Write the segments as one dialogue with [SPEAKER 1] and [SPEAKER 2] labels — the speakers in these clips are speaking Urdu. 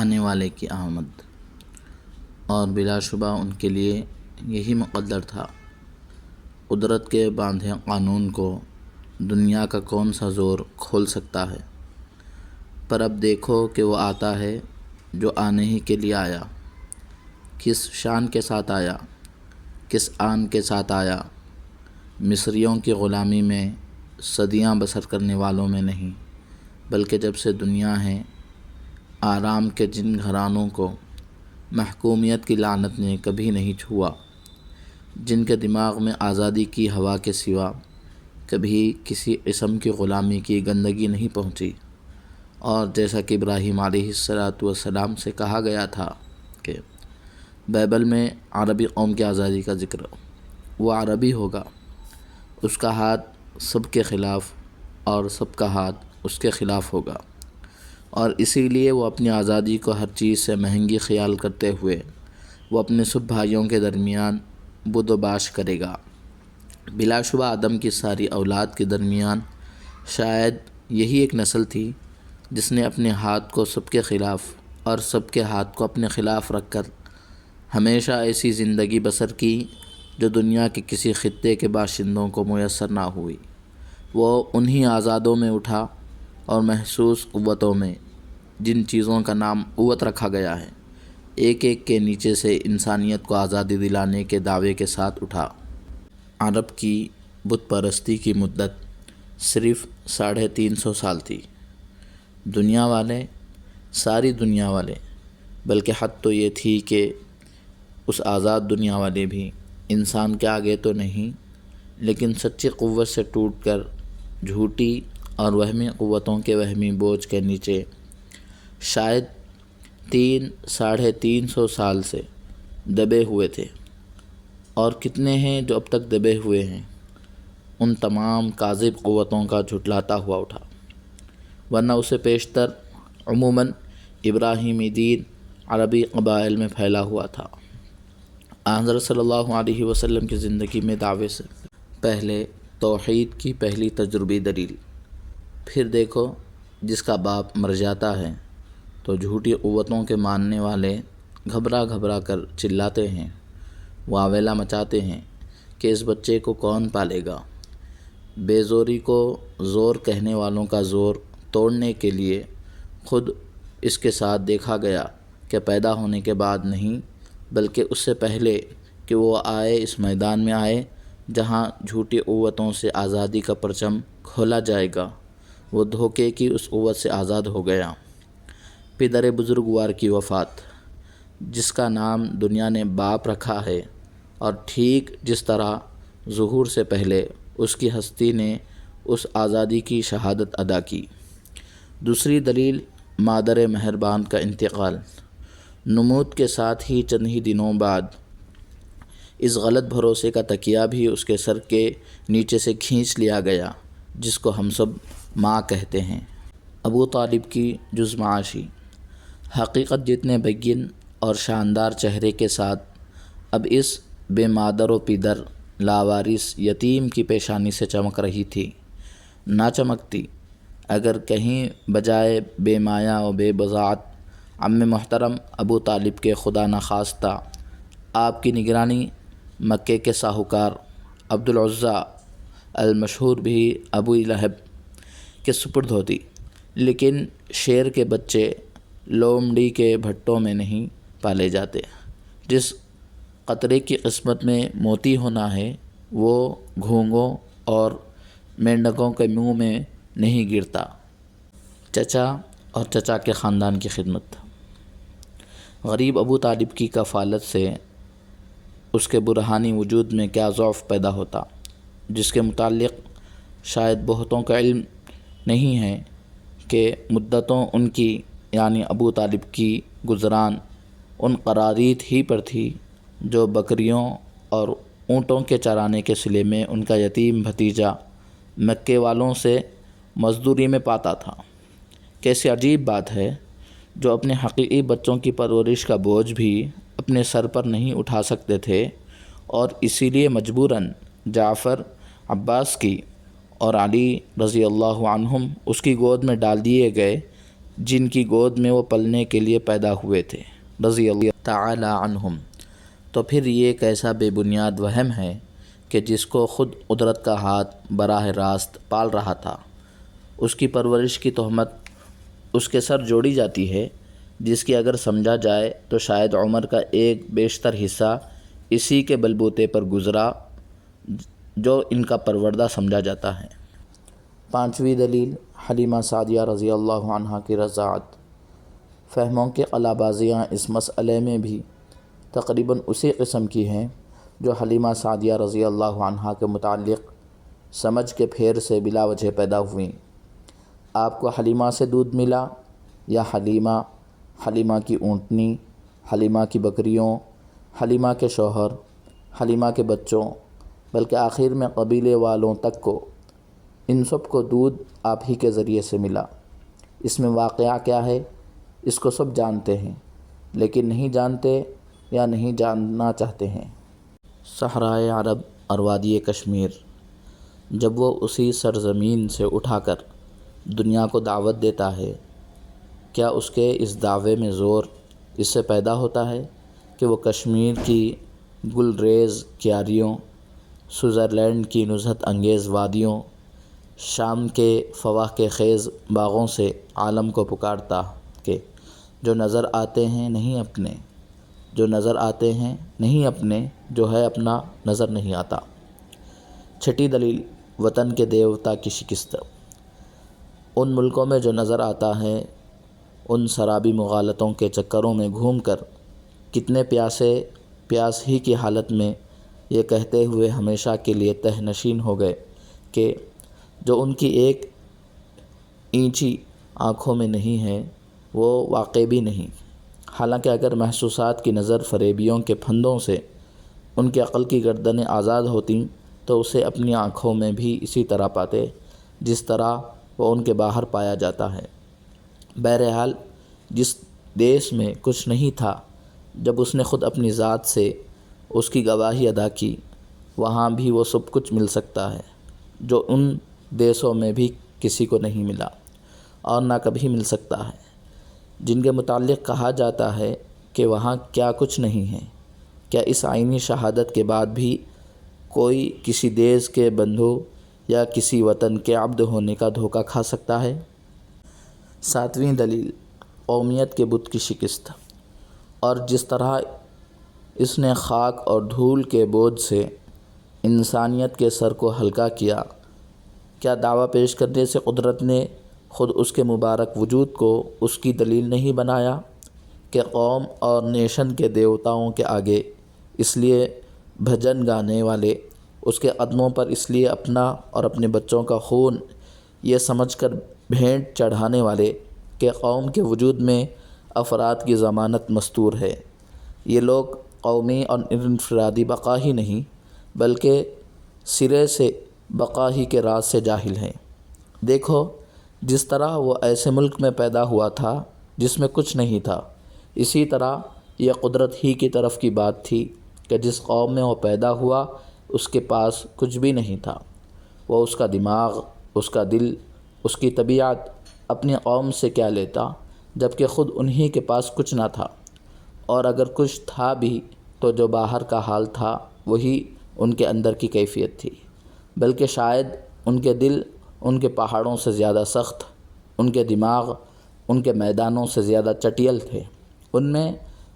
[SPEAKER 1] آنے والے کی آمد، اور بلا شبہ ان کے لیے یہی مقدر تھا۔ قدرت کے باندھے قانون کو دنیا کا کون سا زور کھول سکتا ہے؟ پر اب دیکھو کہ وہ آتا ہے جو آنے ہی کے لیے آیا، کس شان کے ساتھ آیا، کس آن کے ساتھ آیا۔ مصریوں کی غلامی میں صدیاں بسر کرنے والوں میں نہیں، بلکہ جب سے دنیا ہے، آرام کے جن گھرانوں کو محکومیت کی لعنت نے کبھی نہیں چھوا، جن کے دماغ میں آزادی کی ہوا کے سوا کبھی کسی قسم کی غلامی کی گندگی نہیں پہنچی، اور جیسا کہ ابراہیم علیہ السلام سے کہا گیا تھا کہ بائبل میں عربی قوم کی آزادی کا ذکر، وہ عربی ہوگا، اس کا ہاتھ سب کے خلاف اور سب کا ہاتھ اس کے خلاف ہوگا، اور اسی لیے وہ اپنی آزادی کو ہر چیز سے مہنگی خیال کرتے ہوئے وہ اپنے سب بھائیوں کے درمیان بد و باش کرے گا۔ بلا شبہ آدم کی ساری اولاد کے درمیان شاید یہی ایک نسل تھی جس نے اپنے ہاتھ کو سب کے خلاف اور سب کے ہاتھ کو اپنے خلاف رکھ کر ہمیشہ ایسی زندگی بسر کی جو دنیا کے کسی خطے کے باشندوں کو میسر نہ ہوئی۔ وہ انہی آزادوں میں اٹھا اور محسوس قوتوں میں، جن چیزوں کا نام قوت رکھا گیا ہے، ایک ایک کے نیچے سے انسانیت کو آزادی دلانے کے دعوے کے ساتھ اٹھا۔ عرب کی بت پرستی کی مدت صرف 350 سال تھی۔ دنیا والے، ساری دنیا والے، بلکہ حد تو یہ تھی کہ اس آزاد دنیا والے بھی انسان کے آگے تو نہیں، لیکن سچی قوت سے ٹوٹ کر جھوٹی اور وہمی قوتوں کے وہمی بوجھ کے نیچے شاید 350 سال سے دبے ہوئے تھے، اور کتنے ہیں جو اب تک دبے ہوئے ہیں، ان تمام کاذب قوتوں کا جھٹلاتا ہوا اٹھا، ورنہ اسے پیشتر عموماً ابراہیمی دین عربی قبائل میں پھیلا ہوا تھا۔ حضرت صلی اللہ علیہ وسلم کی زندگی میں دعوے سے پہلے توحید کی پہلی تجربی دلیل، پھر دیکھو جس کا باپ مر جاتا ہے تو جھوٹی قوتوں کے ماننے والے گھبرا گھبرا کر چلاتے ہیں، واویلا مچاتے ہیں کہ اس بچے کو کون پالے گا۔ بے زوری کو زور کہنے والوں کا زور توڑنے کے لیے خود اس کے ساتھ دیکھا گیا کہ پیدا ہونے کے بعد نہیں، بلکہ اس سے پہلے کہ وہ آئے، اس میدان میں آئے جہاں جھوٹی قوتوں سے آزادی کا پرچم کھولا جائے گا، وہ دھوکے کی اس قوت سے آزاد ہو گیا۔ پدر بزرگوار کی وفات، جس کا نام دنیا نے باپ رکھا ہے، اور ٹھیک جس طرح ظہور سے پہلے اس کی ہستی نے اس آزادی کی شہادت ادا کی۔ دوسری دلیل مادر مہربان کا انتقال۔ نمود کے ساتھ ہی چند ہی دنوں بعد اس غلط بھروسے کا تکیہ بھی اس کے سر کے نیچے سے کھینچ لیا گیا جس کو ہم سب ماں کہتے ہیں۔ ابو طالب کی جز معاشی، حقیقت جتنے بین اور شاندار چہرے کے ساتھ اب اس بے مادر و پدر لاوارث یتیم کی پیشانی سے چمک رہی تھی، نہ چمکتی اگر کہیں بجائے بے مایہ و بے بضاعت عم محترم ابو طالب کے خدا نخواستہ آپ کی نگرانی مکے کے ساہوکار عبد العزیٰ المشہور بھی ابو لہب کے سپرد ہوتی۔ لیکن شیر کے بچے لومڑی کے بھٹوں میں نہیں پالے جاتے، جس قطرے کی قسمت میں موتی ہونا ہے وہ گھونگوں اور مینڈکوں کے منہ میں نہیں گرتا۔ چچا اور چچا کے خاندان کی خدمت۔ غریب ابو طالب کی کفالت سے اس کے برہانی وجود میں کیا ضعف پیدا ہوتا، جس کے متعلق شاید بہتوں کا علم نہیں ہے کہ مدتوں ان کی یعنی ابو طالب کی گزران ان قرارید ہی پر تھی جو بکریوں اور اونٹوں کے چرانے کے صلے میں ان کا یتیم بھتیجا مکے والوں سے مزدوری میں پاتا تھا۔ کیسی عجیب بات ہے، جو اپنے حقیقی بچوں کی پرورش کا بوجھ بھی اپنے سر پر نہیں اٹھا سکتے تھے، اور اسی لیے مجبوراً جعفر عباس کی اور علی رضی اللہ عنہم اس کی گود میں ڈال دیے گئے، جن کی گود میں وہ پلنے کے لیے پیدا ہوئے تھے رضی اللہ تعالی عنہم۔ تو پھر یہ کیسا بے بنیاد وہم ہے کہ جس کو خود قدرت کا ہاتھ براہ راست پال رہا تھا، اس کی پرورش کی تہمت اس کے سر جوڑی جاتی ہے، جس کی اگر سمجھا جائے تو شاید عمر کا ایک بیشتر حصہ اسی کے بلبوتے پر گزرا جو ان کا پروردہ سمجھا جاتا ہے۔ پانچویں دلیل، حلیمہ سعدیہ رضی اللہ عنہا کی رضاعت۔ فہموں کے قلہ بازیاں اس مسئلے میں بھی تقریباً اسی قسم کی ہیں جو حلیمہ سعدیہ رضی اللہ عنہا کے متعلق سمجھ کے پھیر سے بلا وجہ پیدا ہوئیں۔ آپ کو حلیمہ سے دودھ ملا یا حلیمہ کی اونٹنی، حلیمہ کی بکریوں، حلیمہ کے شوہر، حلیمہ کے بچوں، بلکہ آخر میں قبیلے والوں تک کو، ان سب کو دودھ آپ ہی کے ذریعے سے ملا۔ اس میں واقعہ کیا ہے اس کو سب جانتے ہیں، لیکن نہیں جانتے یا نہیں جاننا چاہتے ہیں۔ صحرائے عرب اور وادی کشمیر، جب وہ اسی سرزمین سے اٹھا کر دنیا کو دعوت دیتا ہے، کیا اس کے اس دعوے میں زور اس سے پیدا ہوتا ہے کہ وہ کشمیر کی گلریز کیاریوں، سوئٹزرلینڈ کی نزہت انگیز وادیوں، شام کے فواکہ خیز باغوں سے عالم کو پکارتا کہ جو نظر آتے ہیں نہیں اپنے، جو نظر آتے ہیں نہیں اپنے، جو ہے اپنا نظر نہیں آتا۔ چھٹی دلیل، وطن کے دیوتا کی شکست۔ ان ملکوں میں جو نظر آتا ہے، ان سرابی مغالطوں کے چکروں میں گھوم کر کتنے پیاس ہی کی حالت میں یہ کہتے ہوئے ہمیشہ کے لیے تہ نشین ہو گئے کہ جو ان کی ایک اینچی آنکھوں میں نہیں ہے وہ واقع بھی نہیں۔ حالانکہ اگر محسوسات کی نظر فریبیوں کے پھندوں سے ان کی عقل کی گردنیں آزاد ہوتیں تو اسے اپنی آنکھوں میں بھی اسی طرح پاتے جس طرح وہ ان کے باہر پایا جاتا ہے۔ بہرحال جس دیس میں کچھ نہیں تھا، جب اس نے خود اپنی ذات سے اس کی گواہی ادا کی، وہاں بھی وہ سب کچھ مل سکتا ہے جو ان دیسوں میں بھی کسی کو نہیں ملا اور نہ کبھی مل سکتا ہے، جن کے متعلق کہا جاتا ہے کہ وہاں کیا کچھ نہیں ہے۔ کیا اس آئینی شہادت کے بعد بھی کوئی کسی دیس کے بندھو یا کسی وطن کے عبد ہونے کا دھوکہ کھا سکتا ہے؟ ساتویں دلیل، قومیت کے بت کی شکست۔ اور جس طرح اس نے خاک اور دھول کے بوجھ سے انسانیت کے سر کو ہلکا کیا، کیا دعویٰ پیش کرنے سے قدرت نے خود اس کے مبارک وجود کو اس کی دلیل نہیں بنایا کہ قوم اور نیشن کے دیوتاؤں کے آگے اس لیے بھجن گانے والے، اس کے قدموں پر اس لیے اپنا اور اپنے بچوں کا خون یہ سمجھ کر بھینٹ چڑھانے والے کہ قوم کے وجود میں افراد کی ضمانت مستور ہے۔ یہ لوگ قومی اور انفرادی بقا ہی نہیں بلکہ سرے سے بقا ہی کے راز سے جاہل ہیں۔ دیکھو جس طرح وہ ایسے ملک میں پیدا ہوا تھا جس میں کچھ نہیں تھا، اسی طرح یہ قدرت ہی کی طرف کی بات تھی کہ جس قوم میں وہ پیدا ہوا اس کے پاس کچھ بھی نہیں تھا۔ وہ اس کا دماغ، اس کا دل، اس کی طبیعت اپنی قوم سے کیا لیتا جبکہ خود انہی کے پاس کچھ نہ تھا، اور اگر کچھ تھا بھی تو جو باہر کا حال تھا وہی ان کے اندر کی کیفیت تھی، بلکہ شاید ان کے دل ان کے پہاڑوں سے زیادہ سخت، ان کے دماغ ان کے میدانوں سے زیادہ چٹیل تھے، ان میں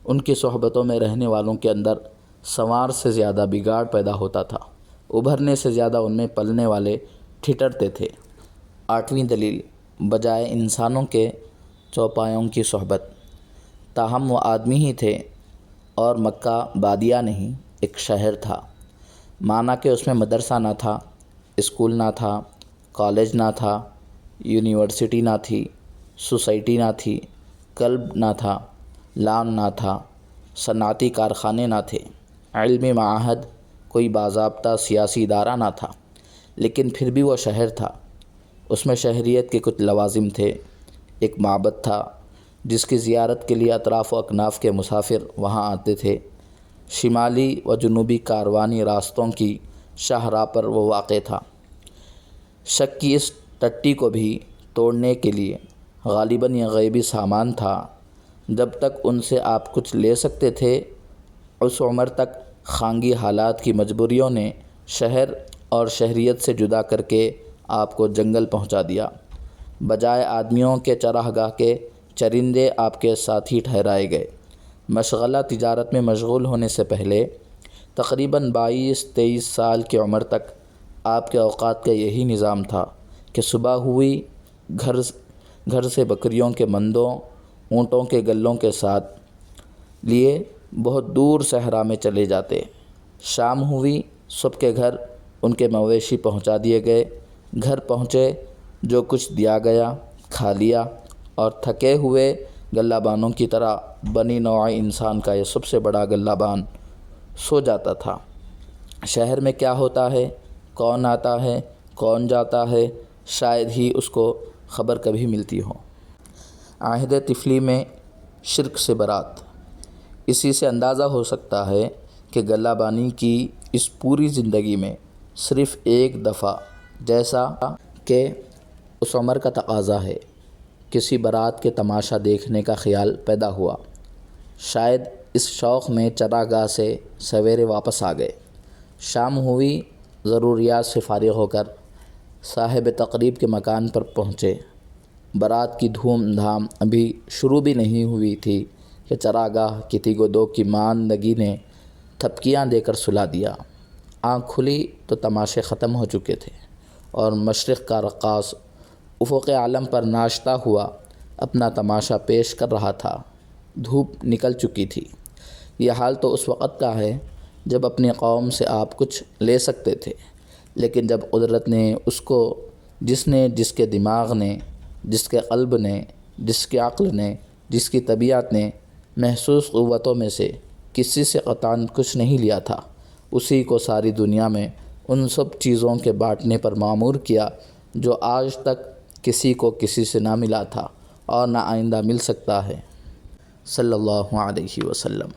[SPEAKER 1] ان کی صحبتوں میں رہنے والوں کے اندر سنوار سے زیادہ بگاڑ پیدا ہوتا تھا، ابھرنے سے زیادہ ان میں پلنے والے ٹھٹرتے تھے۔ آٹھویں دلیل، بجائے انسانوں کے چوپایوں کی صحبت۔ تاہم وہ آدمی ہی تھے اور مکہ بادیہ نہیں ایک شہر تھا، مانا کہ اس میں مدرسہ نہ تھا، اسکول نہ تھا، کالج نہ تھا، یونیورسٹی نہ تھی، سوسائٹی نہ تھی، کلب نہ تھا، لان نہ تھا، صنعتی کارخانے نہ تھے، علمی معاہد، کوئی باضابطہ سیاسی ادارہ نہ تھا، لیکن پھر بھی وہ شہر تھا۔ اس میں شہریت کے کچھ لوازم تھے۔ ایک معبد تھا جس کی زیارت کے لیے اطراف و اکناف کے مسافر وہاں آتے تھے۔ شمالی و جنوبی کاروانی راستوں کی شاہراہ پر وہ واقع تھا۔ شک کی اس ٹٹی کو بھی توڑنے کے لیے غالباً یہ غیبی سامان تھا۔ جب تک ان سے آپ کچھ لے سکتے تھے، اس عمر تک خانگی حالات کی مجبوریوں نے شہر اور شہریت سے جدا کر کے آپ کو جنگل پہنچا دیا۔ بجائے آدمیوں کے چراگاہ کے چرندے آپ کے ساتھی ٹھہرائے گئے۔ مشغلہ تجارت میں مشغول ہونے سے پہلے تقریباً 22-23 سال کی عمر تک آپ کے اوقات کا یہی نظام تھا کہ صبح ہوئی گھر سے بکریوں کے مندوں، اونٹوں کے گلوں کے ساتھ لیے بہت دور صحرا میں چلے جاتے۔ شام ہوئی، سب کے گھر ان کے مویشی پہنچا دیے گئے۔ گھر پہنچے، جو کچھ دیا گیا کھا لیا، اور تھکے ہوئے گلہ بانوں کی طرح بنی نوع انسان کا یہ سب سے بڑا گلہ بان سو جاتا تھا۔ شہر میں کیا ہوتا ہے، کون آتا ہے، کون جاتا ہے، شاید ہی اس کو خبر کبھی ملتی ہو۔ عہد طفلی میں شرک سے برات۔ اسی سے اندازہ ہو سکتا ہے کہ گلہ بانی کی اس پوری زندگی میں صرف ایک دفعہ، جیسا کہ اس عمر کا تقاضا ہے، کسی برات کے تماشا دیکھنے کا خیال پیدا ہوا۔ شاید اس شوق میں چراگاہ سے سویرے واپس آ گئے۔ شام ہوئی، ضروریات سے فارغ ہو کر صاحب تقریب کے مکان پر پہنچے۔ برات کی دھوم دھام ابھی شروع بھی نہیں ہوئی تھی کہ چراگاہ کی تیگ و دو کی ماندگی نے تھپکیاں دے کر سلا دیا۔ آنکھ کھلی تو تماشے ختم ہو چکے تھے، اور مشرق کا رقاص افق عالم پر ناشتا ہوا اپنا تماشا پیش کر رہا تھا۔ دھوپ نکل چکی تھی۔ یہ حال تو اس وقت کا ہے جب اپنی قوم سے آپ کچھ لے سکتے تھے، لیکن جب قدرت نے اس کو جس کے دماغ نے، جس کے قلب نے، جس کے عقل نے، جس کی طبیعت نے محسوس قوتوں میں سے کسی سے قطعاً کچھ نہیں لیا تھا، اسی کو ساری دنیا میں ان سب چیزوں کے بانٹنے پر مامور کیا جو آج تک کسی کو کسی سے نہ ملا تھا اور نہ آئندہ مل سکتا ہے۔ صلی اللہ علیہ وسلم۔